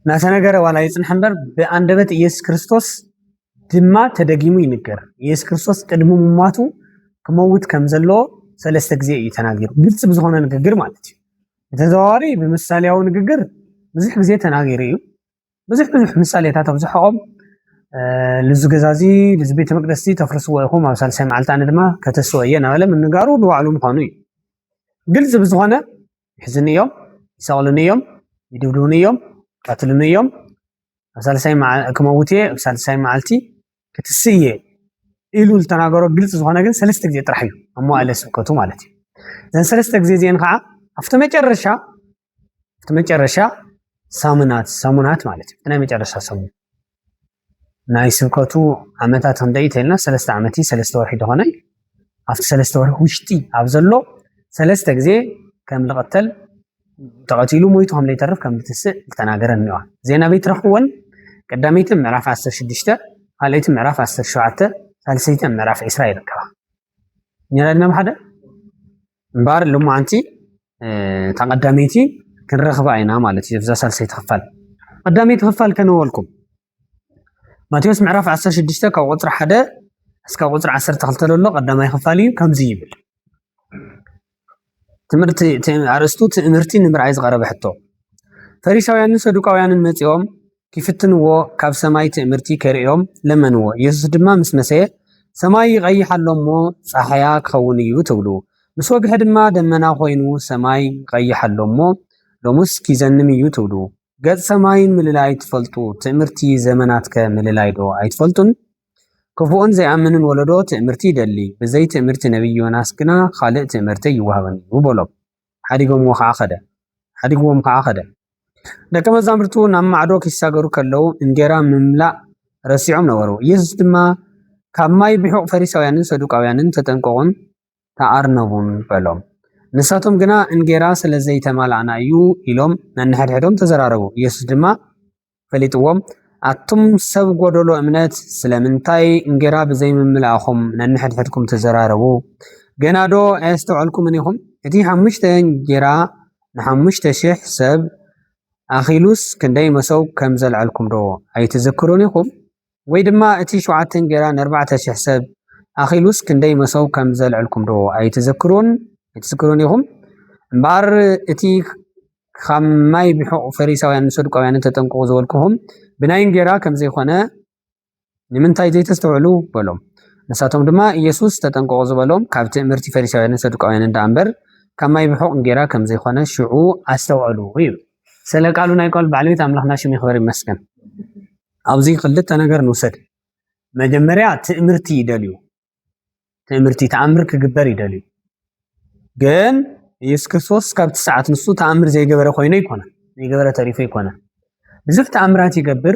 ናተነገረ ዋላ ይጽንሐንበር በአንደበት ኢየሱስ ክርስቶስ ድማ ተደጊሙ ይንገር ኢየሱስ ክርስቶስ ቅድሙ ሙማቱ ከመውት ከምዘሎ ሰለስተ ጊዜ ይተናገር ግልጽ ብዙሆነ ንግግር ማለት እዩ ተዘዋዋሪ በምሳሌያዊ ንግግር ብዙሕ ጊዜ ተናገረ እዩ ብዙሕ ምሳሌታት ኣብዝሖም ልዝገዛዚ ልዝቤተ መቅደስቲ ተፍርስዎ ይኹም ኣብ ሳልሳይ መዓልቲ ኣነ ድማ ከተስወየ ናበለ ምንጋሩ ንባዕሉ ምዃኑ እዩ ግልጽ ብዙሆነ ይሕዝን እዮም ይሰቕሉን እዮም ይድብድቡን እዮም قاتلون يوم ሳልሳይ ከመውቴ ሳልሳይ መዓልቲ ክትስየ ኢሉ ተናገሮ ግልጽ ዝኾነ ግን ሰለስተ ጊዜ ጥራሕ እዩ ኣሟለ ስብከቱ ማለት እዩ ዘን ሰለስተ ጊዜ ዜን ከዓ after መጨረሻ ሳሙናት ማለት እዩ ናይ መጨረሻ ሳሙና ናይ ስብከቱ ዓመታት እንደይተልና 3 ዓመት 3 ወርሒ ደኾነ after 3 ወርሒ ውሽጢ ኣብ ዘሎ ሰለስተ ጊዜ ከም ልቀተል ተቀቲሉ ሞይቱ ከም ለይተርፍ ከም ልትስእ ተናገረን ነው ዜና ቤት ረኽወን ቀዳሚት ምዕራፍ 16 ካልአይት ምዕራፍ 17 ሳልሰይት ምዕራፍ 20 ይርከባ ኛላልና በሓደ እምባር ልሙዓንቲ ተቀዳሚቲ ክንረኽባ አይና ማለት እዩ ብዛ ሳልሰይት ክፋል ቀዳሚት ክፋል ከነወልኩም ማቴዎስ ምዕራፍ 16 ካብ ቁጥሪ 1 እስከ ቁጥሪ 12 ዘሎ ቀዳማይ ክፋል እዩ ከምዚ ይብል ትምህርቲ አርስቱ ትምህርቲ ንምርአይ ዝቀረበ ሕቶ ፈሪሳውያንን ሰዱቃውያንን መጺኦም ክፍትንዎ ካብ ሰማይ ትምህርቲ ከሪኦም ለመንዎ ኢየሱስ ድማ ምስ መሰየ ሰማይ ይቀይሓሎሞ ፀሓያ ክኸውን እዩ ትብሉ ምስ ወግሕ ድማ ደመና ኮይኑ ሰማይ ይቀይሓሎሞ ሎሙስ ኪዘንም እዩ ትብሉ ገጽ ሰማይን ምልላይ ትፈልጡ ትምህርቲ ዘመናትከ ምልላይ ዶ ኣይትፈልጡን ክፉኡን ዘይኣምንን ወለዶ ትምህርቲ ይደሊ ብዘይ ትምህርቲ ነቢይ ዮናስ ግና ካልእ ትምህርቲ ይወሃበን እዩ በሎም ሓዲጎም ከዓ ኸደ ደቀ መዛሙርቱ ናብ ማዕዶ ክሳገሩ ከለው እንጀራ ምምላእ ረሲዖም ነበሩ ኢየሱስ ድማ ካብ ማይ ብሑቕ ፈሪሳውያንን ሰዱቃውያንን ተጠንቀቁን ተኣርነቡን በሎም ንሳቶም ግና እንጀራ ስለዘይተማልኣና እዩ ኢሎም ነንሕድሕዶም ተዘራረቡ ኢየሱስ ድማ ፈሊጥዎም አቱም ሰብ ጎደሎ እምነት ስለምንታይ እንጀራ ብዘይምምላእኹም ነንሕድሕድኩም ተዘራረቡ ገናዶ ኣስተውዕልኩምን ኢኹም እቲ 5 እንጀራ ን5,000 ሰብ ኣኺሉስ ክንደይ መሶብ ከም ዘልዐልኩም ዶ ኣይትዘክሩን ኢኹም ወይ ድማ እቲ 7 እንጀራ ን4,000 ሰብ ኣኺሉስ ክንደይ መሶብ ከም ዘልዐልኩም ዶ ኣይትዘክሩን ኢኹም እምበር እቲ ካብ ማይ ብሑቕ ፈሪሳውያን ሰዱቃውያን ተጠንቀቁ ዝበልኩኹም ብናይ እንጀራ ከም ዘይኾነ ንምንታይ ዘይተስተውዕሉ በሎም ንሳቶም ድማ ኢየሱስ ተጠንቀቁ ዝበሎም ካብ ትምህርቲ ፈሪሳውያን ሰዱቃውያን እንዳእምበር ካብ ማይ ብሑቕ እንጀራ ከም ዘይኾነ ሽዑ ኣስተውዕሉ እዩ ስለ ቃሉ ናይ ቃል ባዕለቤት ኣምላኽና ሽሙ ይኽበር ይመስገን ኣብዚ ክልተ ነገር ንውሰድ መጀመርያ ትምህርቲ ይደልዩ ትምህርቲ ተኣምር ክግበር ይደልዩ ግን ኢየሱስ ክርስቶስ ካብቲ ሰዓት ንሱ ተኣምር ዘይገበረ ኮይኑ ይኮነ ዘይገበረ ተሪፉ ይኮነ ብዙሕ ተኣምራት ይገብር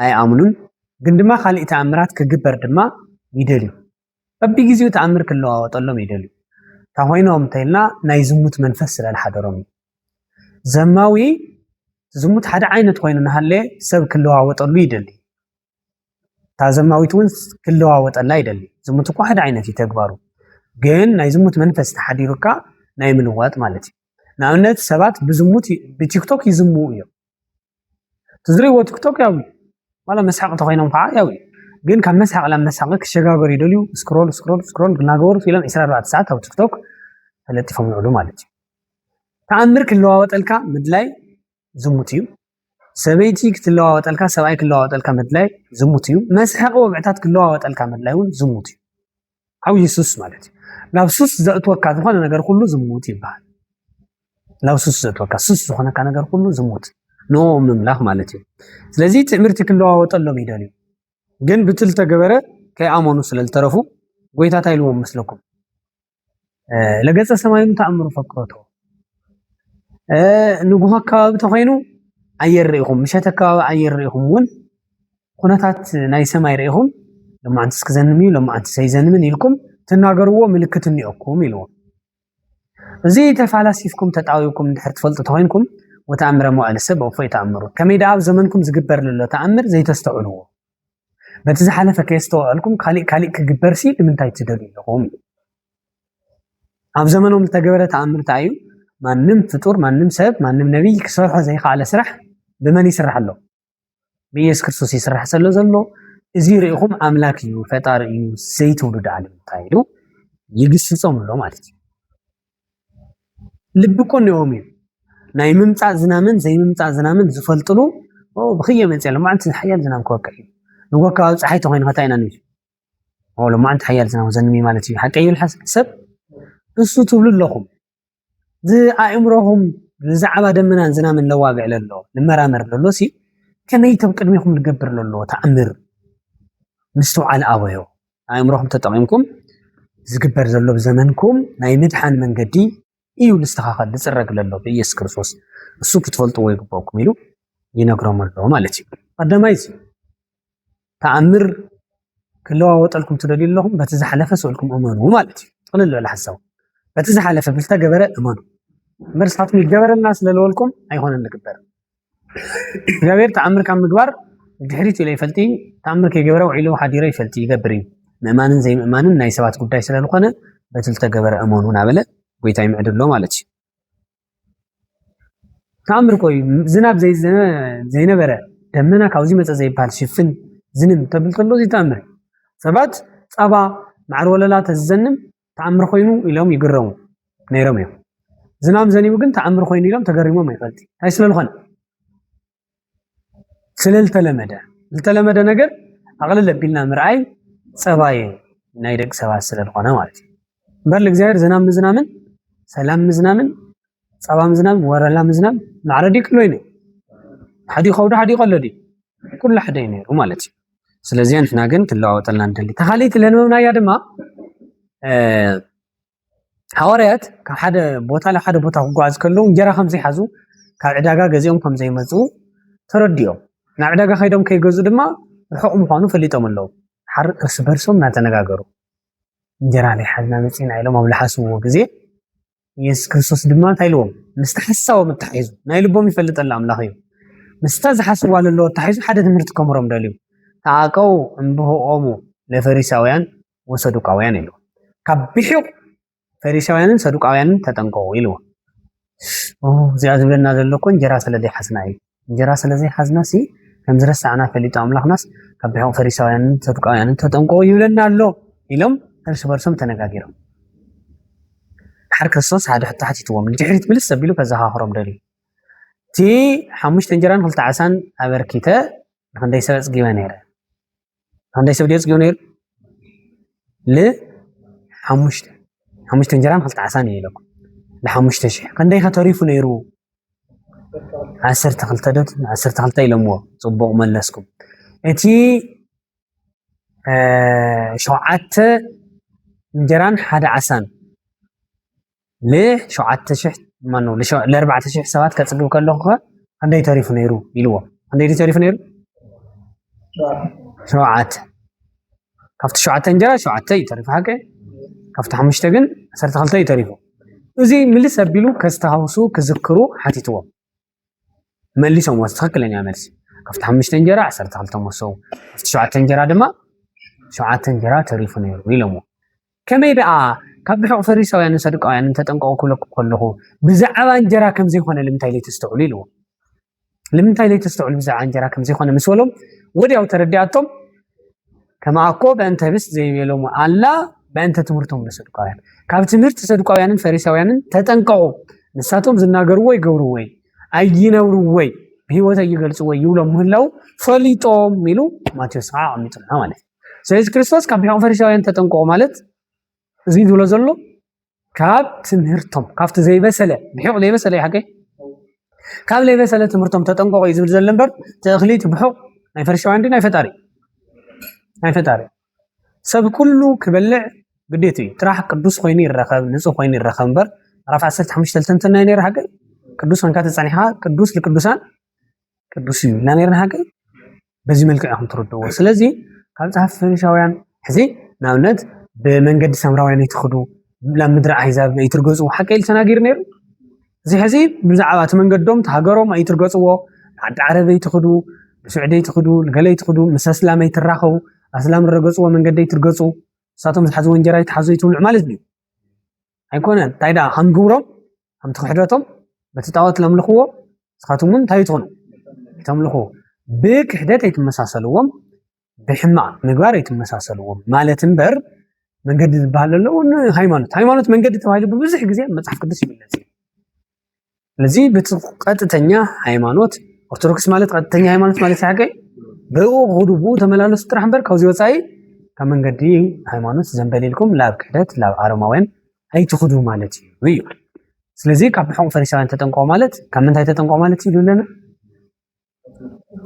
ኣይኣምኑን ግን ድማ ካልእ ተኣምራት ክግበር ድማ ይደልዩ በቢግዚኡ ተኣምር ክለዋወጠሎም ይደልዩ ታኾይኖም እንተይልና ናይ ዝሙት መንፈስ ስለዝሓደሮም ዘማዊ ዝሙት ሓደ ዓይነት ኮይኑ ናሃለ ሰብ ክለዋወጠሉ ይደሊ ታ ዘማዊት እውን ክለዋወጠላ ይደሊ ዝሙት እኮ ሓደ ዓይነት ይተግባሩ ግን ናይ ዝሙት መንፈስ ተሓዲሩካ ናይ ምልዋጥ ማለት እዩ ንኣብነት ሰባት ብዝሙት ብቲክቶክ ይዝምኡ እዮም ትዝሪእዎ ቲክቶክ ያው ዋላ መስሓቅ ተኾይኖም ከዓ ያው ግን ካብ መስሓቅ ላ መስሓቅ ክሸጋገሩ ይደልዩ ስክሮል እናገበሩ ኢሎም 24 ሰዓት ኣብ ቲክቶክ ተለጢፎም ይውሉ ማለት እዩ ተኣምር ክለዋወጠልካ ምድላይ ዝሙት እዩ ሰበይቲ ክትለዋወጠልካ ሰብኣይ ክለዋወጠልካ ምድላይ ዝሙት እዩ መስሓቅ ወግዕታት ክለዋወጠልካ ምድላይ እውን ዝሙት እዩ ኣብ ኢየሱስ ማለት እዩ ናብ ሱስ ዘእትወካ ዝኾነ ነገር ኩሉ ዝሙት ይባሃል ናብ ሱስ ዘእትወካ ሱስ ዝኾነካ ነገር ኩሉ ዝሙት ኖ ምምላኽ ማለት እዩ ስለዚ ትምህርቲ ክለዋወጠሎም ይደልዩ ግን ብትል ተገበረ ከይኣመኑ ስለልተረፉ ጎይታታ ኢልዎም መስለኩም ለገጸ ሰማይኑ ተኣምሩ ፈክሮቶ ንጉሆ ኣከባቢ ተኾይኑ ኣየር ርኢኹም ምሸት ኣከባቢ ኣየር ርኢኹም እውን ኩነታት ናይ ሰማይ ርኢኹም ለማዓንትስ ክዘንም እዩ ለማዓንትስ ኣይዘንምን ኢልኩም ትናገርዎ ምልክት እኒኦኩም ኢልዎም እዚ ተፋላሲፍኩም ተጣዊኩም ድሕር ትፈልጡ ተኾይንኩም ወተኣምረ መዋዕለ ሰብ እፎይ ተኣምሩ ከመይ ደኣ ኣብ ዘመንኩም ዝግበር ዘሎ ተኣምር ዘይተስተውዕልዎ በቲ ዝሓለፈ ከየስተውዕልኩም ካሊእ ክግበር ሲ ንምንታይ ትደልዩ ኢኹም ኣብ ዘመኖም ዝተገበረ ተኣምር እንታይ እዩ ማንም ፍጡር ማንም ሰብ ማንም ነቢይ ክሰርሖ ዘይከኣለ ስራሕ بمن يسرح له بيس كريستوس يسرح سلو زلو إزي رئيهم أملاك يو فتار يو زيتون رد علم تايلو يقصصهم له مالتي لبكون يومين ناي ممتع زنامن زي ممتع زنامن زفلطلو او بخيه من سلام ما انت حيال زنام كوكاي نوكا صحيتو وين غتاينا نجي او لما انت حيال زنام زنمي مالتي حقي الحسب እሱ ትብሉለኹም ዝኣእምሮኹም ዝዛዕባ ደመናን ዝናምን ለዋግዕ ለሎ ንመራመር ለሎ ሲ ከመይ ተብ ቅድሚኹም ልገብር ለሎ ተኣምር ምስተውዓል ኣበዮ ኣእምሮኹም ተጠቒምኩም ዝግበር ዘሎ ብዘመንኩም ናይ ምድሓን መንገዲ እዩ ልስተኻኸል ዝፅረግ ለሎ ብኢየሱስ ክርስቶስ እሱ ክትፈልጥዎ ይግባኩም ኢሉ ይነግሮም ኣሎ ማለት እዩ ቀዳማይ ተኣምር ክለዋወጠልኩም ትደልዩ ኣለኹም በቲ ዝሓለፈ ስእልኩም እመኑ ማለት እዩ ቅልል ዝበለ ሓሳብ በቲ ዝሓለፈ ብልተገበረ እመኑ مرساتم يجبر الناس للولكم أيهون النكبر. جابر تعمر كم مقبر الجحريت إلى فلتي تعمر كجبره وعلو حديري فلتي يجبرين مأمان زي مأمان نايسوات قد تيسر القنا بتلت جبر أمانون عمله ويتايم عدل لهم على شيء. تعمر كوي زناب زي نبرة دمنا كوزي متى زي بالشفن زنم تبلت له زي تعمر. سبات أبا مع ولا لا تزنم تعمر خوينو إلهم يجرون نيرميو. زنام زني وقن تعمر خويني لهم تقريمه ما يفلتي هاي سلال خن سلال تلمده نجر أغلب بيلنا مرعي سباي نايدك سبا سلال خنا مالتي برلك زاير زنام مزنامن سلام مزنامن سبا مزنام ورا لا مزنام معردي كلوينه حدي خوده حدي قلدي كل حدا ينير ومالتي سلازين احنا قن تلاوطلنا ندلي تخاليت لنمنا يا دما حواريات كحدا بوتا لحدا بوتا غواز كلهم جرا خمسي حزو كعداغا غزيهم كمزي مزو ترديو نعداغا خيدهم كيغزو دما الحكم خانو فليتهم اللو حر ارس برسوم ناتنغاغرو جرا لي حزنا مصين عيلو مبلحسو غزي يس كريستوس دما تايلوم مستحساو متحيزو نايلبوم يفلط الله املاخيو مستزحسوا والله تحيزو حدا تمرت كمرم داليو تاقو انبهو اومو لفريساويان وصدوقاويان يلو كبيحو فريساويان صدوقاويان تطنقوا يلو زياد بلنا زلكو انجرا سلازي حسناي انجرا سلازي حزناسي كم زرسعنا فليتو املاخ ناس كبيحو فريساويان صدوقاويان تطنقوا يلنا الله يلوم ارس برسوم تنغاغيرو حرك الصوص هذا حتى حتى من جحريت بلس سبيلو كذا هاخرم دلي تي حمش تنجران خلت عسان أبركيته عندي سبز جوانير عندي سبز جوانير ل حمش تنجران خلت عسان يلوك لحمش تشي عندي خطريف نيرو عسرت خلت يلمو صبغ ملسكم تي شعات تنجران حدا عسان ليه شعات شحت منو لأربعة شح سوات كتصدقوا كلهم عندي تعرف نيرو يلوا عندي تعرف نيرو شعات كفت شعات تنجرا شعاتي تعرف حاجة كفت حمش تجن صرت خلتي تعرفه وزي ملي سبيلو كستهاوسو كذكرو حتيتوا ملي سو مستحق لين يعملش كفت حمش تنجرا صرت خلتهم مسو كفت شعات تنجرا دما شعات تنجرا تعرف نيرو يلمو كم يبقى كابحق فريساويان صدقاويان تطنقوا كله بزعبا انجرا كم زي هونه لمنتاي لي تستعولي له لمنتاي لي تستعول بزعبا انجرا كم زي هونه مسولم ودياو تردياتهم كما اكو بانت بس زي يلوم الله بانت تمرتهم لصدقاويان كاب تمرت صدقاويان فريساويان تطنقوا نساتهم زناغرو وي غورو وي ايينورو وي بهيوت يغلص وي يولم هلاو فليطوم ميلو ماتيوس عاميتنا ማለት ስለዚህ ክርስቶስ ከቢሆን ፈሪሳውያን ተጠንቀቁ ማለት زيد ولا زلوا كاب تمهرتم كافت زي بسلة بحق لي بسلة يا حكي كاب لي بسلة تمهرتم تطنقوا يزبل زلنبر تأخليت بحق ناي فرشوا عندي ناي فتاري سب كله كبلع بديتي تراح قدوس خويني الرخام نصو خويني الرخام بر رفع سلت حمش تلتنتنا نير حكي قدوس من كانت صانيحة قدوس لقدوسان قدوس لا نير حكي بزي ملك اهم تردوا سلازي كاب تعرف فرشاويان حزي ناوند بمنجد سمراويان يتخدو لا مدرع حساب يترجزوا حكي التناجير نير زي حزيب بزعبات منجدهم تهجرهم يترجزوا عند عربي يتخدو سعودي يتخدو الجلي يتخدو مساسلام يتراخو أسلام الرجزوا منجد يترجزوا ساتهم يتحزوا انجرا يتحزوا يتون العمال زبيو هيكون تايدا هم جورم هم تخدرتهم بتتعوت لهم لخوه ساتهم من تايتون يتملخو بكحدات يتمساسلوهم بحماق مغبار يتمساسلوهم مالت انبر منقد يبال له ሃይማኖት መንገድ ተባይሉ በብዙሕ ጊዜ መጽሐፍ ቅዱስ ይብለጽ ለዚህ በቀጥተኛ ሃይማኖት ኦርቶዶክስ ማለት ቀጥተኛ ሃይማኖት ማለት ያገኝ በውዱቡ ተመላለሱ ጥራህንበር ከዚ ወጻይ ከመንገዲ ሃይማኖት ዘንበሌልኩም ላብ ክህደት ላብ አረማውያን አይትኹዱ ማለት እዩ ስለዚህ ካብ ሕቁ ፈሪሳውያን ተጠንቀቁ ማለት ከምንታይ ተጠንቀቁ ማለት ይሉልና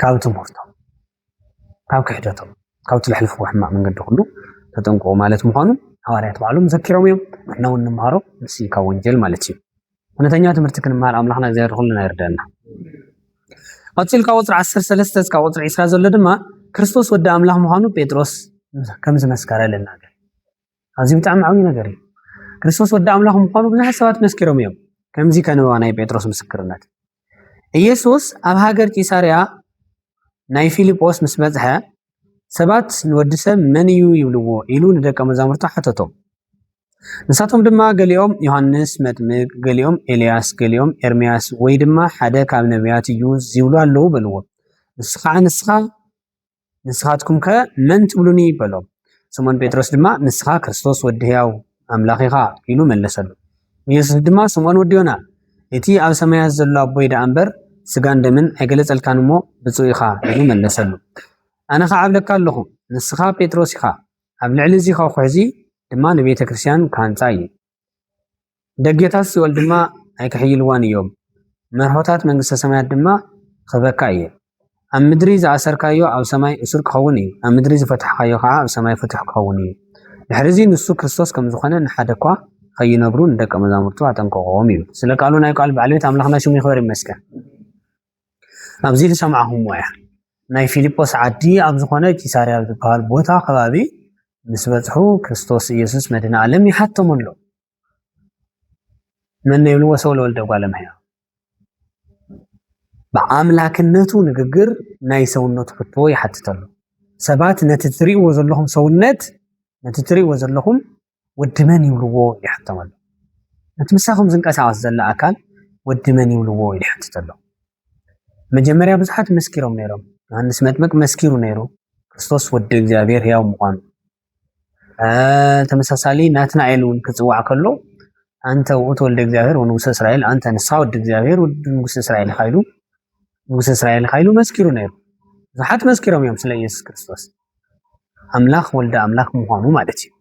ካብ ትምህርቶም ካብ ክህደቶም ካብ ትልሕልፉ ሕማቅ መንገዲ ሁሉ ተጠንቀቁ ማለት ምዃኑ ሐዋርያት ባዕሎም ዘኪሮም እዮም ነው እንማሮ እሲ ካብ ወንጀል ማለት እዩ እውነተኛ ትምህርት ክንማር አምላኽና እግዚአብሔር ሁሉና ይርዳና አጽል ከቁጥር 13 እስከ ቁጥር 20 ዘሎ ድማ ክርስቶስ ወደ አምላኽ ምዃኑ ጴጥሮስ ከም ዝመስከረ ለናገር አዚ በጣም ዓቢ ነገር እዩ ክርስቶስ ወደ አምላኽ ምዃኑ ብዙሕ ሰባት መስኪሮም እዮም ከምዚ ከነበ ናይ ጴጥሮስ ምስክርነት ኢየሱስ ኣብ ሃገር ቂሳርያ ናይ ፊልጶስ ምስ በጽሐ ሰባት ንወዲ ሰብ መን እዩ ይብልዎ ኢሉ ንደቀ መዛሙርቱ ሓተቶም ንሳቶም ድማ ገሊኦም ዮሐንስ መጥምቅ ገሊኦም ኤልያስ ገሊኦም ኤርምያስ ወይ ድማ ሓደ ካብ ነቢያት እዩ ዝብሉ ኣለዉ በልዎ ንስኻትኩም ከ መን ትብሉኒ በሎም ስሞን ጴጥሮስ ድማ ንስኻ ክርስቶስ ወዲ ሕያው ኣምላኽ ኢኻ ኢሉ መለሰሉ ኢየሱስ ድማ ስሞን ወዲ ዮና እቲ ኣብ ሰማያት ዘሎ ኣቦይ ዳ እምበር ስጋን ደምን ኣይገለጸልካን እሞ ብፁዕ ኢኻ ኢሉ መለሰሉ ኣነ ከዓ ኣብለካ ኣለኹ ንስኻ ጴጥሮስ ኢኻ ኣብ ልዕሊ እዚ ከውሒ ድማ ንቤተ ክርስቲያን ካንፃ እዩ ደጌታት ሲኦል ድማ ኣይክሕይልዋን እዮም መርሆታት መንግስተ ሰማያት ድማ ክበካ እየ ኣብ ምድሪ ዝኣሰርካዮ ኣብ ሰማይ እሱር ክኸውን እዩ ኣብ ምድሪ ዝፈትሕካዮ ከዓ ኣብ ሰማይ ፍትሕ ክኸውን እዩ ድሕሪዚ ንሱ ክርስቶስ ከም ዝኾነ ንሓደ እኳ ከይነብሩ ንደቀ መዛሙርቱ ኣጠንቀቆም እዩ ስለ ቃሉ ናይ ቃል ባዕልቤት ኣምላኽና ሽሙ ይኽበር ይመስገን ኣብዚ ዝሰማዕኹም ሞያ ናይ ፊልጶስ ዓዲ ኣብ ዝኾነ ቂሳርያ ዝበሃል ቦታ ከባቢ ምስ በጽሑ ክርስቶስ ኢየሱስ መድኃኔ ዓለም ይሓተመሉ መን ይብልዎ ሰው ለወልደ እጓለ እመሕያው በአምላክነቱ ንግግር ናይ ሰውነቱ ፍትዎ ይሓትተሉ ሰባት ነቲ ትሪእዎ ዘለኹም ሰውነት ነቲ ትሪእዎ ዘለኹም ወዲ መን ይብልዎ ይሓተመሉ ነቲ ምሳኹም ዝንቀሳቐስ ዘላ ኣካል ወዲ መን ይብልዎ ይሓትተሉ መጀመርያ ብዙሓት መስኪሮም ነይሮም ዮሐንስ መጥምቅ መስኪሩ ነይሩ ክርስቶስ ወዲ እግዚአብሔር ሕያው ምዃኑ ተመሳሳሊ ናትናኤል እውን ክጽዋዕ ከሎ አንተ ውእቱ ወልደ እግዚአብሔር ወንጉሰ እስራኤል አንተ ንስኻ ወዲ እግዚአብሔር ወንጉሰ እስራኤል ኻይሉ ንጉሰ እስራኤል ኻይሉ መስኪሩ ነይሩ ብዙሓት መስኪሮም እዮም ስለ ኢየሱስ ክርስቶስ ኣምላኽ ወልደ ኣምላኽ ምዃኑ ማለት እዩ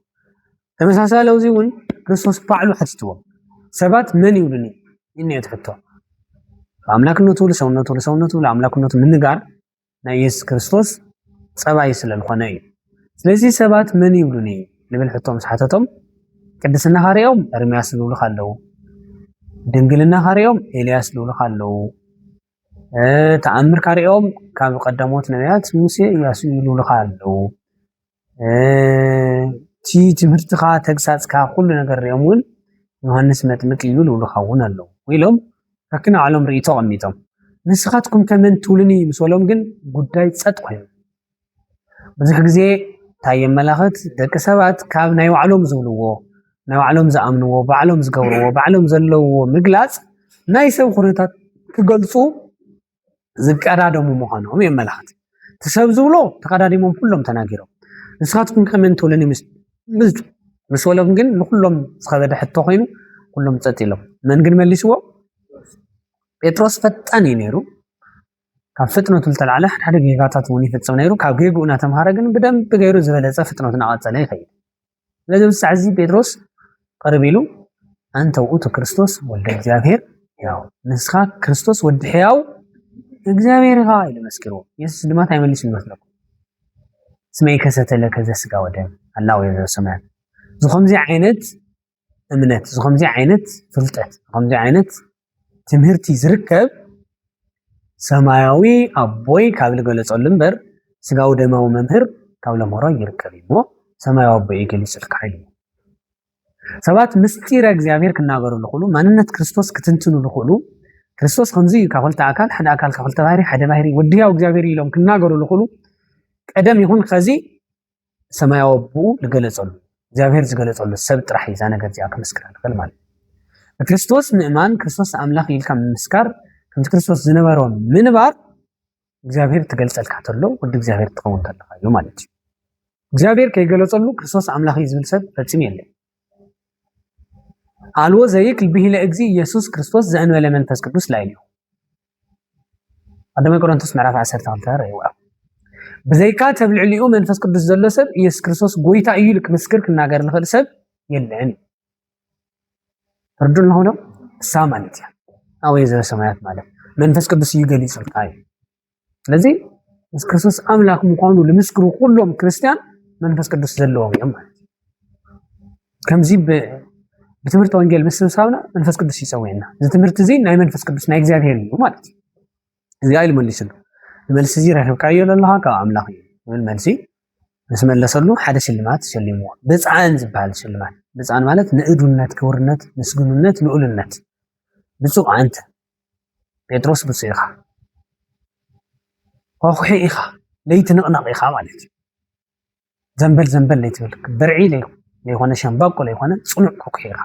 ተመሳሳሊ ኣብዚ እውን ክርስቶስ ባዕሉ ሓቲትዎም ሰባት መን ይብሉኒ ኢሉ ትሕቶ ኣምላክነቱ ለሰውነቱ ለኣምላክነቱ ምንጋር ናይ ኢየሱስ ክርስቶስ ጸባይ ስለልኾነ እዩ ስለዚ ሰባት መን ይብሉኒ ልብል ሕቶም ስሓተቶም ቅድስና ኻሪኦም ኤርምያስ ዝብሉ ካለው ድንግልና ኻሪኦም ኤልያስ ዝብሉ ካለው ተኣምር ካሪኦም ካብ ቀዳሞት ነቢያት ሙሴ ኢያሱ ይብሉ ካለው ቲ ትምህርትኻ ተግሳጽካ ኩሉ ነገር ሪኦም እውን ዮሐንስ መጥምቅ እዩ ዝብሉ ካውን ኣለው ኢሎም ከክና ዓለም ርእይቶ ቀሚጦም ንስኻትኩም ከመን ትብሉኒ ምስ በሎም ግን ጉዳይ ጸጥ ኮይኑ ብዙሕ ግዜ እንታይ የመላኽት ደቂ ሰባት ካብ ናይ ባዕሎም ዝብልዎ ናይ ባዕሎም ዝኣምንዎ ባዕሎም ዝገብርዎ ባዕሎም ዘለውዎ ምግላጽ ናይ ሰብ ኩነታት ክገልጹ ዝቀዳደሙ ምዃኖም የመላኽት እቲ ሰብ ዝብሎ ተቀዳዲሞም ኩሎም ተናጊሮም ንስኻትኩም ከመን ትብሉኒ ምስ በሎም ግን ንኩሎም ዝኸበደ ሕቶ ኮይኑ ኩሎም ጸጥ ኢሎም መን ግን መሊስዎ ጴጥሮስ ፈጣን እዩ ነይሩ ካብ ፍጥነቱ ዝተልዓለ ሓደ ጌጋታት እውን ይፍጽም ነይሩ ካብ ጌጉኡ እናተምሃረ ግን ብደንብ ገይሩ ዝበለጸ ፍጥነቱ እናቐጸለ ይኸይድ ስለዚ ብሳዕዚ ጴጥሮስ ቀርብ ኢሉ አንተ ውእቱ ክርስቶስ ወልደ እግዚአብሔር ያው ንስኻ ክርስቶስ ወዲ ሕያው እግዚአብሔር ኢኻ ኢሉ መስኪሩ ኢየሱስ ድማ እንታይ መሊሱ ይመስለኩም ስመይ ከሰተለከ ዘስጋ ወደም አላ ወይ ዘሰማያት ዝኸምዚ ዓይነት እምነት ዝኸምዚ ዓይነት ፍልጠት ዝኸምዚ ዓይነት ትምህርቲ ዝርከብ ሰማያዊ ኣቦይ ካብ ልገለጸሉ እምበር ስጋዊ ደማዊ መምህር ካብ ለምህሮ ይርከብ እሞ ሰማያዊ ኣቦይ ገሊጽልካ ኢሉ ሰባት ምስጢረ እግዚአብሔር ክናገሩ ዝኽእሉ ማንነት ክርስቶስ ክትንትኑ ዝኽእሉ ክርስቶስ ከምዚ ካብ ክልተ ኣካል ሓደ ኣካል ካብ ክልተ ባህሪ ሓደ ባህሪ ወዲ ሕያው እግዚአብሔር ኢሎም ክናገሩ ዝኽእሉ ቀደም ይኹን ከዚ ሰማያዊ ኣቦኡ ዝገለጸሉ እግዚአብሔር ዝገለጸሉ ሰብ ጥራሕ እዛ ነገር እዚኣ ክምስክር ንኽእል ማለት ክርስቶስ ምእማን ክርስቶስ ኣምላኽ ኢልካ ምምስካር ከምቲ ክርስቶስ ዝነበሮን ምንባር እግዚአብሔር ትገልጸልካ ተሎ ወዲ እግዚአብሔር ትኸውን ተለኻዩ ማለት እዩ እግዚአብሔር ከይገለጸሉ ክርስቶስ አምላኽ ዝብል ሰብ ፈጽም የለን አልዎ ዘይክል ብሂለ እግዚ ኢየሱስ ክርስቶስ ዘእንበለ መንፈስ ቅዱስ ላይልዩ ቀዳማይ ቆሮንቶስ ምዕራፍ 12 ረይዋ ብዘይካ ተብልዕሊኡ መንፈስ ቅዱስ ዘሎ ሰብ ኢየሱስ ክርስቶስ ጎይታ እዩ ልክ ምስክር ክናገር ንኽእል ሰብ የለን ፍርዱን ለሆነው እሳ ማለት እያ አወይ ዘበ ሰማያት ማለት መንፈስ ቅዱስ እዩ ገሊጹልካ እዩ ስለዚህ ኢየሱስ ክርስቶስ አምላክ ምዃኑ ለምስክሩ ሁሉም ክርስቲያን መንፈስ ቅዱስ ዘለዎም እዮም ማለት ከምዚ በትምህርት ወንጌል ምስብሳብና መንፈስ ቅዱስ ይጸውየና እዚ ትምህርት እዚ ናይ መንፈስ ቅዱስ ናይ እግዚአብሔር እዩ ማለት እዚ አይል መልስሉ መልስ እዚ ረክብካዮ ለለኻ ካብ አምላኽ እዩ ምን መልሲ ምስ መለሰሉ ሓደ ሽልማት ሸሊምዎ ብፃን ዝበሃል ሽልማት ብፃን ማለት ንእዱነት ክብርነት ምስጉንነት ልዑልነት ብፁዕ አንተ ጴጥሮስ ብፁዕ ኢኻ ኮኺ ኢኻ ለይቲ ንቕናቕ ኢኻ ማለት እዩ ዘንበል ለይትብል በርዒ ለይኮነ ሸምባቆ ለይኮነ ጽኑዕ ኮኺ ኢኻ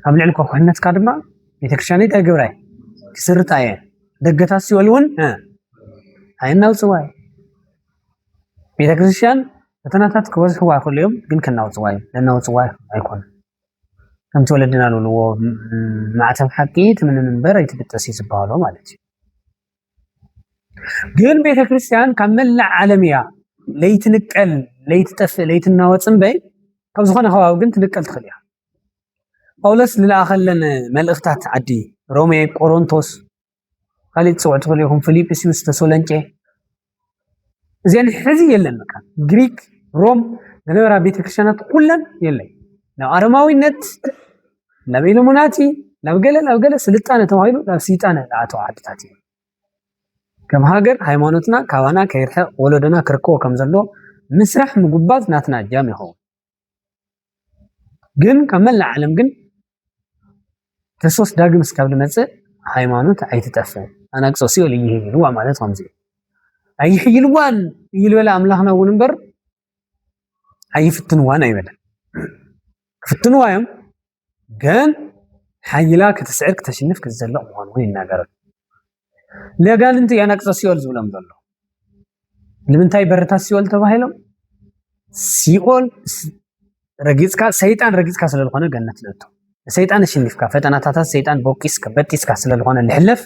ኣብ ልዕሊ ኮኽነትካ ድማ ቤተክርስትያን እንታይ ገብራይ ክስርታ እየ ደገታት ሲኦል እውን ኣይናውፅዋ ቤተክርስትያን ፈተናታት ክበዝሕዋ ይኽእሉ እዮም ግን ከናውፅዋ እዩ ለናውፅዋ ኣይኮነ ከምቲ ወለድና ልብልዎ ማዕተብ ሓቂ ትምንን እምበር ኣይትብጠስ እዩ ዝበሃሎ ማለት እዩ ግን ቤተክርስትያን ካብ መላእ ዓለም እያ ለይትንቀል ለይትጠፍእ ለይትናወፅ እምበይ ካብ ዝኾነ ከባቢ ግን ትንቀል ትኽእል እያ ጳውሎስ ዝለኣኸለን መልእኽታት ዓዲ ሮሜ ቆሮንቶስ ካሊእ ትፅውዕ ትኽእሉ ኢኹም ፊልጵስዩስ ተሰሎንቄ እዚአን ሕዚ የለን በቃ ግሪክ ሮም ዝነበራ ቤተክርስትያናት ኩለን የለን ናብ አረማዊነት ናብ ኢሉሚናቲ ናብ ገለ ስልጣነ ተባሂሉ ናብ ሰይጣነ ዝኣተው ዓድታት እዩ ከም ሃገር ሃይማኖትና ካባና ከይርሕቕ ወለዶና ክርከቦ ከም ዘሎ ምስራሕ ምጉባዝ ናትና ጃም ይኸውን ግን ካብ መላእ ዓለም ግን ክርስቶስ ዳግም እስካብ ልመፅእ ሃይማኖት ኣይትጠፍእ ኣናቅጾ ሲኦል ይህይልዋ ማለት ከምዚ ኣይሕይልዋን ይልበላ ኣምላኽና እውን እምበር ኣይፍትንዋን ኣይበለን ክፍትንዋ እዮም ግን ሓይላ ክትስዕር ክተሽንፍ ክትዘለቕ ምዃኑ እውን ይናገር ለጋንንቲ ኣናቅጾ ሲኦል ዝብሎም ዘሎ ንምንታይ በረታት ሲኦል ተባሂሎም ሲኦል ረጊፅካ ሰይጣን ረጊፅካ ስለዝኾነ ገነት ልእቱ ሰይጣን ሽኒፍካ ፈተናታታት ሰይጣን ቦቂስካ በጢስካ ስለዝኾነ ልሕለፍ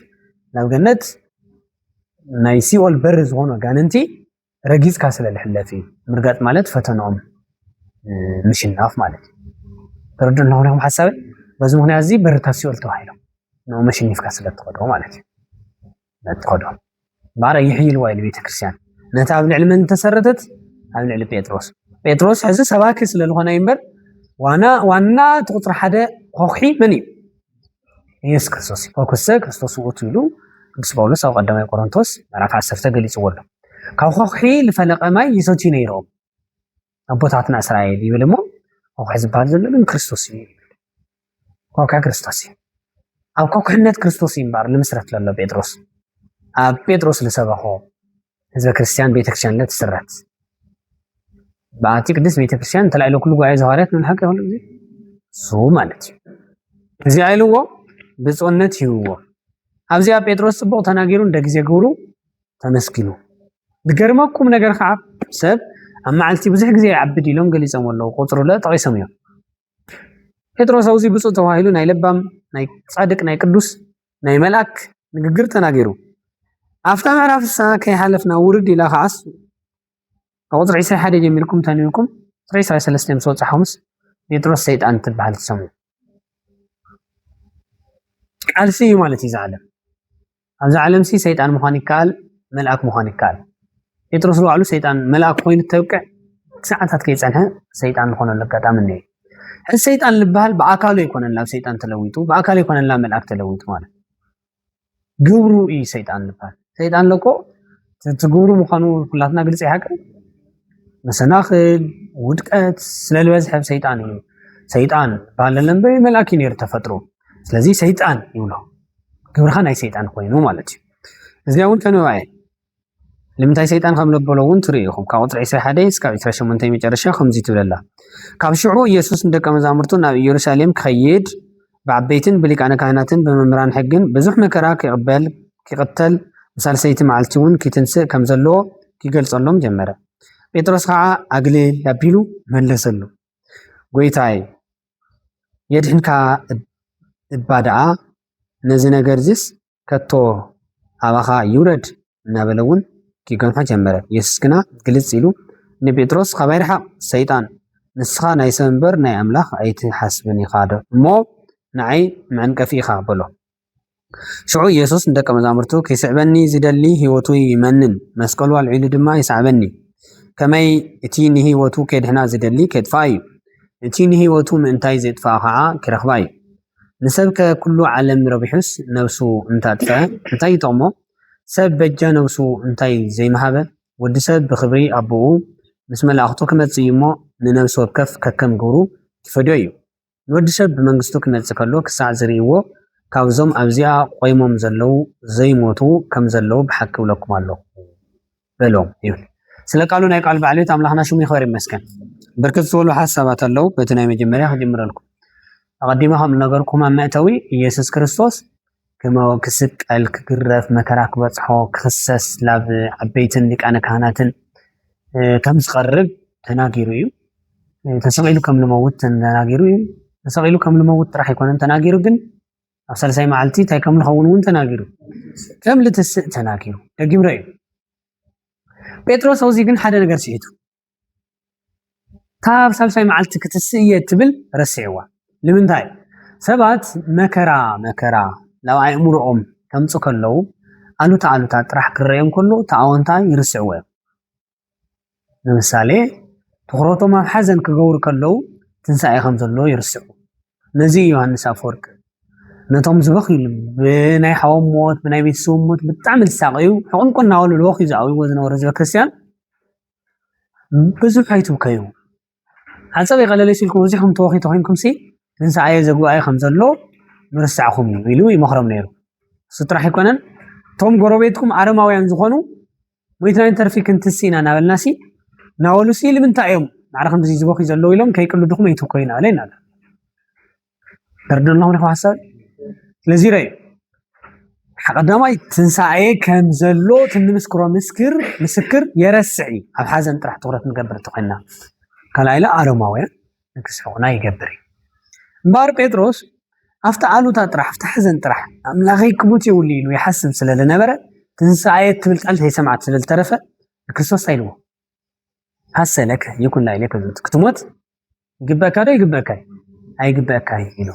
ናብ ገነት ናይ ሲኦል በር ዝኾኑ ጋንንቲ ረጊፅካ ስለልሕለፍ እዩ ምርጋፅ ማለት ፈተናኦም ምሽናፍ ማለት ተረዱ ኣለኹም ሓሳበይ በዚ ምክንያት እዚ በረታት ሲኦል ተባሂሎም ነው መሽኒፍካ ስለትኸዶ ማለት እዩ ነትኸዶ ባረ ይሕይልዋ ኢሉ ቤተክርስትያን ነታ ኣብ ልዕሊ መን ተሰረተት ኣብ ልዕሊ ጴጥሮስ ሕዚ ሰባኪ ስለዝኾነ እምበር ዋና ቁፅሪ ሓደ ኮኺ መን እዩ ኢየሱስ ክርስቶስ ኮክሰ ክርስቶስ ውእቱ ኢሉ ቅዱስ ጳውሎስ ኣብ ቀዳማይ ቆሮንቶስ ምዕራፍ 10 ገሊፅዎ ኣሎ ካብ ኮኺ ዝፈለቐ ማይ ይሰትዩ ነይሮም ኣቦታትና እስራኤል ይብል እሞ ኮኺ ዝበሃል ዘሎ ግን ክርስቶስ እዩ ኮካ ክርስቶስ እዩ ኣብ ኮክሕነት ክርስቶስ እዩ እምበር ንምስረት ዘሎ ጴጥሮስ ኣብ ጴጥሮስ ዝሰበኾ ህዝበ ክርስቲያን ቤተክርስትያን ለትስረት በአቲ ቅዱስ ቤተክርስቲያን ተላዕሎ ኩሉ ጉባኤ ዘዋርያት ንሓቀ ይሁን እዚ ሱ ማለት እዩ እዚ አይልዎ ብጾነት ይውዎ ኣብዚያ ጴጥሮስ ጽቡቕ ተናጊሩ እንደ ግዜ ገብሩ ተመስኪኑ ዝገርመኩም ነገር ከዓ ሰብ ኣብ መዓልቲ ብዙሕ ግዜ ይዓብድ ኢሎም ገሊፆም ኣለዉ ቁፅሩ ለ ጠቂሶም እዮም ጴጥሮስ ኣብዚ ብፁዕ ተባሂሉ ናይ ለባም ናይ ጻድቅ ናይ ቅዱስ ናይ መልአክ ንግግር ተናጊሩ ኣፍታ ምዕራፍ ከይሓለፍና ውርድ ኢላ ከዓስ ቁፅሪ 21 ጀሚርኩም ተንቢብኩም ቁፅሪ 23 ምስ ወፅእ ሓሙስ ጴጥሮስ ሰይጣን ትበሃል ትሰምዑ ቃልሲ እዩ ማለት እዩ ዝዓለም ኣብዚ ዓለም ሲ ሰይጣን ምዃን ይከኣል መልአክ ምዃን ይከኣል ጴጥሮስ ባዕሉ ሰይጣን መልአክ ኮይኑ ተውቅዕ ሰዓታት ከይፀንሐ ሰይጣን ዝኾነሉ ኣጋጣሚ እኒአ ሕዚ ሰይጣን ዝበሃል ብኣካሉ ኣይኮነን ናብ ሰይጣን ተለዊጡ ብኣካሉ ኣይኮነን ናብ መልአክ ተለዊጡ ማለት ግብሩ እዩ ሰይጣን ዝበሃል ሰይጣን ለቆ ትግብሩ ምዃኑ ኩላትና ግልፂ ይሓቅር መሰናኽል ውድቀት ስለልበዝሐ ሰይጣን እዩ ሰይጣን ባለለን በመልአክ እዩ ነይሩ ተፈጥሮ ስለዚ ሰይጣን ይብሎ ግብርኻ ናይ ሰይጣን ኮይኑ ማለት እዩ እዚኣ እውን ተንባየ ንምንታይ ሰይጣን ከም ለበሎ እውን ትርእዩ ኢኹም ካብ ቁፅሪ 21 እስካብ 28 መጨረሻ ከምዚ ትብለላ ካብ ሽዑ ኢየሱስ ንደቀ መዛሙርቱ ናብ ኢየሩሳሌም ክኸይድ ብዓበይትን ብሊቃነ ካህናትን ብመምህራን ሕግን ብዙሕ መከራ ክቅተል ሳልሰይቲ መዓልቲ እውን ክትንስእ ከም ዘለዎ ክገልጸሎም ጀመረ። ጴጥሮስ ከዓ ኣግልል ኣቢሉ መለሰሉ። ጎይታይ የድሕንካ እባ ደኣ ነዚ ነገር ዚስ ከቶ ኣባኻ ይውረድ እናበለ እውን ክገንሖ ጀመረ። ኢየሱስ ግና ግልጽ ኢሉ ንጴጥሮስ ካባይ ርሓቕ ሰይጣን ንስኻ ናይ ሰብ እምበር ናይ ኣምላኽ ኣይትሓስብን ኢኻ ዶ እሞ ንዓይ መዕንቀፊ ኢኻ በሎ። ሽዑ ኢየሱስ ንደቀ መዛሙርቱ ከይስዕበኒ ዝደሊ ህይወቱ ይመንን መስቀሉ ኣልዒሉ ድማ ይስዕበኒ ከመይ እቲ ንህይወቱ ከድሕና ዝደሊ ከጥፋ እዩ እቲ ንህይወቱ ምእንታይ ዘጥፋእ ከዓ ክረኽባ እዩ። ንሰብ ከኩሉ ዓለም ረቢሑስ ነብሱ እንታጥፍአ እንታይ ይጠቕሞ? ሰብ በጃ ነብሱ እንታይ ዘይመሃበ? ወዲ ሰብ ብክብሪ ኣቦኡ ምስ መላእኽቱ ክመጽእ እዩ እሞ ንነብሱ ወከፍ ከከም ግብሩ ክፈድዮ እዩ። ንወዲ ሰብ ብመንግስቱ ክመጽእ ከሎ ክሳዕ ዝርእይዎ ካብዞም ኣብዚኣ ቆይሞም ዘለው ዘይሞቱ ከም ዘለው ብሓቂ ብለኩም ኣለኹ በሎም ይብል። ስለ ቃሉ ናይ ቃል ባዕልት ኣምላኽና ሽሙ ይኽበር ይመስገን። ብርክት ዝበሉ ሓሳባት ኣለው። በቲ ናይ መጀመርያ ክጅምረልኩም ኣቐዲመ ከም ነገርኩም ኣብ መእተዊ ኢየሱስ ክርስቶስ ክስቀል ክግረፍ መከራ ክበፅሖ ክኽሰስ ናብ ዓበይትን ሊቃነ ካህናትን ከም ዝቐርብ ተናጊሩ እዩ። ተሰቂሉ ከም ልመውት ተናጊሩ እዩ። ተሰቂሉ ከም ልመውት ጥራሕ ኣይኮነን ተናጊሩ፣ ግን ኣብ ሳልሳይ መዓልቲ እንታይ ከም ዝኸውን እውን ተናጊሩ፣ ከም ልትስእ ተናጊሩ ደጊምሮ እዩ። ጴጥሮስ ኣብዚ ግን ሓደ ነገር ሲሒቱ ካብ ሳልሳይ መዓልቲ ክትስእ እየ ትብል ረሲዕዋ። ንምንታይ? ሰባት መከራ ናብ ኣእምሮኦም ከምፁ ከለው ኣሉታ ጥራሕ ክረአዮም ከሎ ተኣወንታ ይርስዕዎ እዮም። ንምሳሌ ትኩረቶም ኣብ ሓዘን ክገብሩ ከለው ትንሳኤ ከም ዘሎ ይርስዑ። ነዚ ዮሃንስ ኣፈወርቅ ነቶም ዝበኺሉ ብናይ ሓዎም ሞት ብናይ ቤተሰቦም ሞት ብጣዕሚ ዝሳቀዩ ሕቁንቁ እናበሉ ልበኺ ዝኣውይዎ ዝነበረ ህዝበ ክርስቲያን ብዙሕ ኣይትብከዩ ዓፀብ ይቀለለይ ሲልኩም እዚኹም ተወኺቱ ኮይንኩምሲ ትንሳኤ ዘጉባኤ ከም ዘሎ ምርሳዕኹም ኢሉ ይመኽሮም ነይሩ። እሱ ጥራሕ ኣይኮነን እቶም ጎረቤትኩም ኣረማውያን ዝኾኑ ሞይትናይ ተርፊ ክንትሲ ኢና ናበልናሲ ናበሉሲ ንምንታይ እዮም ንዓኹም ብዚ ዝበኺ ዘለው ኢሎም ከይቅልድኹም ኣይትብከዩ ናበለ ይናገር። ተርድኡ ኣለኹም ሓሳብ። ስለዚ ረዩ ቀዳማይ ትንሳኤ ከም ዘሎ ትንምስክሮ ምስክር የረስዕ እዩ። ኣብ ሓዘን ጥራሕ ትኩረት ንገብር ተኮይንና ካልኣይላ ኣረማውያን ንክስሕቁና ይገብር እዩ እምበር ጴጥሮስ ኣብቲ ኣሉታ ጥራሕ ኣብቲ ሓዘን ጥራሕ ኣምላኸይ ክሙት የብሉ ኢሉ ይሓስብ ስለዝነበረ ትንሳኤ ትብል ቃል ዘይሰማዓት ስለዝተረፈ ክርስቶስ ኣይልዎ ሓሰለከ ይኩን ላይለ ክትሞት ይግበአካ ዶ ይግበአካ ኣይግበአካ ኢሉ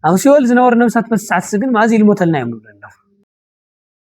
ኣብ ሲኦል ዝነበሩ ነብሳት በስዓት ግን ማዚ ልሞተልና እዮም ንብሎ